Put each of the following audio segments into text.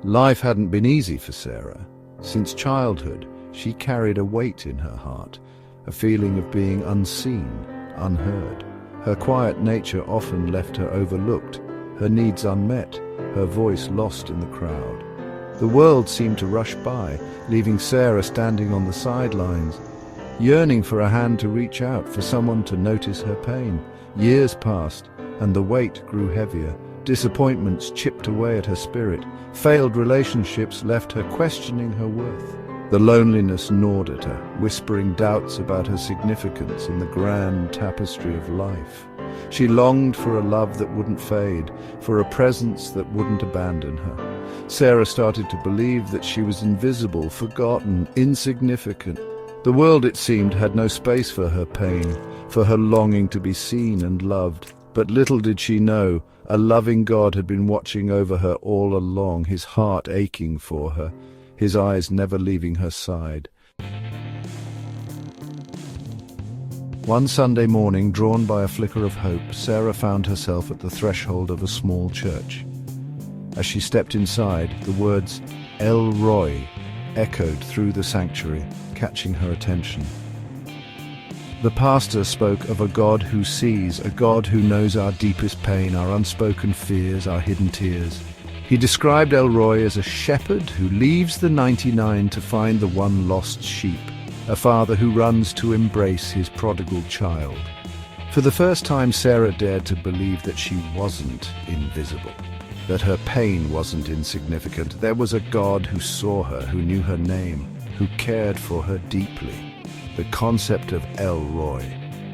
Life hadn't been easy for Sarah. Since childhood, she carried a weight in her heart, a feeling of being unseen, unheard. Her quiet nature often left her overlooked, her needs unmet, her voice lost in the crowd. The world seemed to rush by, leaving Sarah standing on the sidelines, yearning for a hand to reach out, for someone to notice her pain. Years passed, and the weight grew heavier. Disappointments chipped away at her spirit. Failed relationships left her questioning her worth. The loneliness gnawed at her, whispering doubts about her significance in the grand tapestry of life. She longed for a love that wouldn't fade, for a presence that wouldn't abandon her. Sarah started to believe that she was invisible, forgotten, insignificant. The world, it seemed, had no space for her pain, for her longing to be seen and loved. But little did she know, a loving God had been watching over her all along, his heart aching for her, his eyes never leaving her side. One Sunday morning, drawn by a flicker of hope, Sarah found herself at the threshold of a small church. As she stepped inside, the words El Roy echoed through the sanctuary, catching her attention. The pastor spoke of a God who sees, a God who knows our deepest pain, our unspoken fears, our hidden tears. He described El Roy as a shepherd who leaves the 99 to find the one lost sheep, a father who runs to embrace his prodigal child. For the first time, Sarah dared to believe that she wasn't invisible, that her pain wasn't insignificant. There was a God who saw her, who knew her name, who cared for her deeply. The concept of El Roy,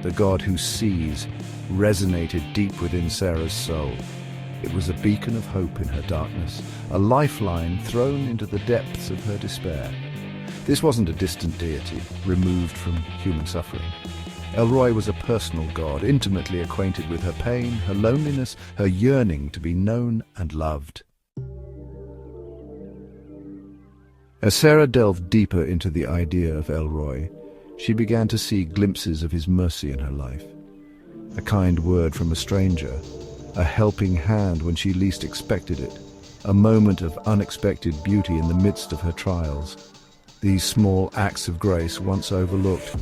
the God who sees, resonated deep within Sarah's soul. It was a beacon of hope in her darkness, a lifeline thrown into the depths of her despair. This wasn't a distant deity, removed from human suffering. El Roy was a personal God, intimately acquainted with her pain, her loneliness, her yearning to be known and loved. As Sarah delved deeper into the idea of El Roy, she began to see glimpses of his mercy in her life. A kind word from a stranger, a helping hand when she least expected it, a moment of unexpected beauty in the midst of her trials. These small acts of grace, once overlooked,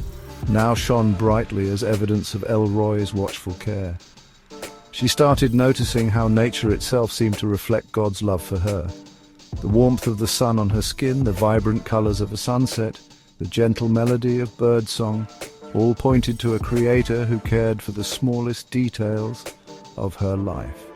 now shone brightly as evidence of El Roy's watchful care. She started noticing how nature itself seemed to reflect God's love for her. The warmth of the sun on her skin, the vibrant colors of a sunset, the gentle melody of birdsong, all pointed to a creator who cared for the smallest details of her life.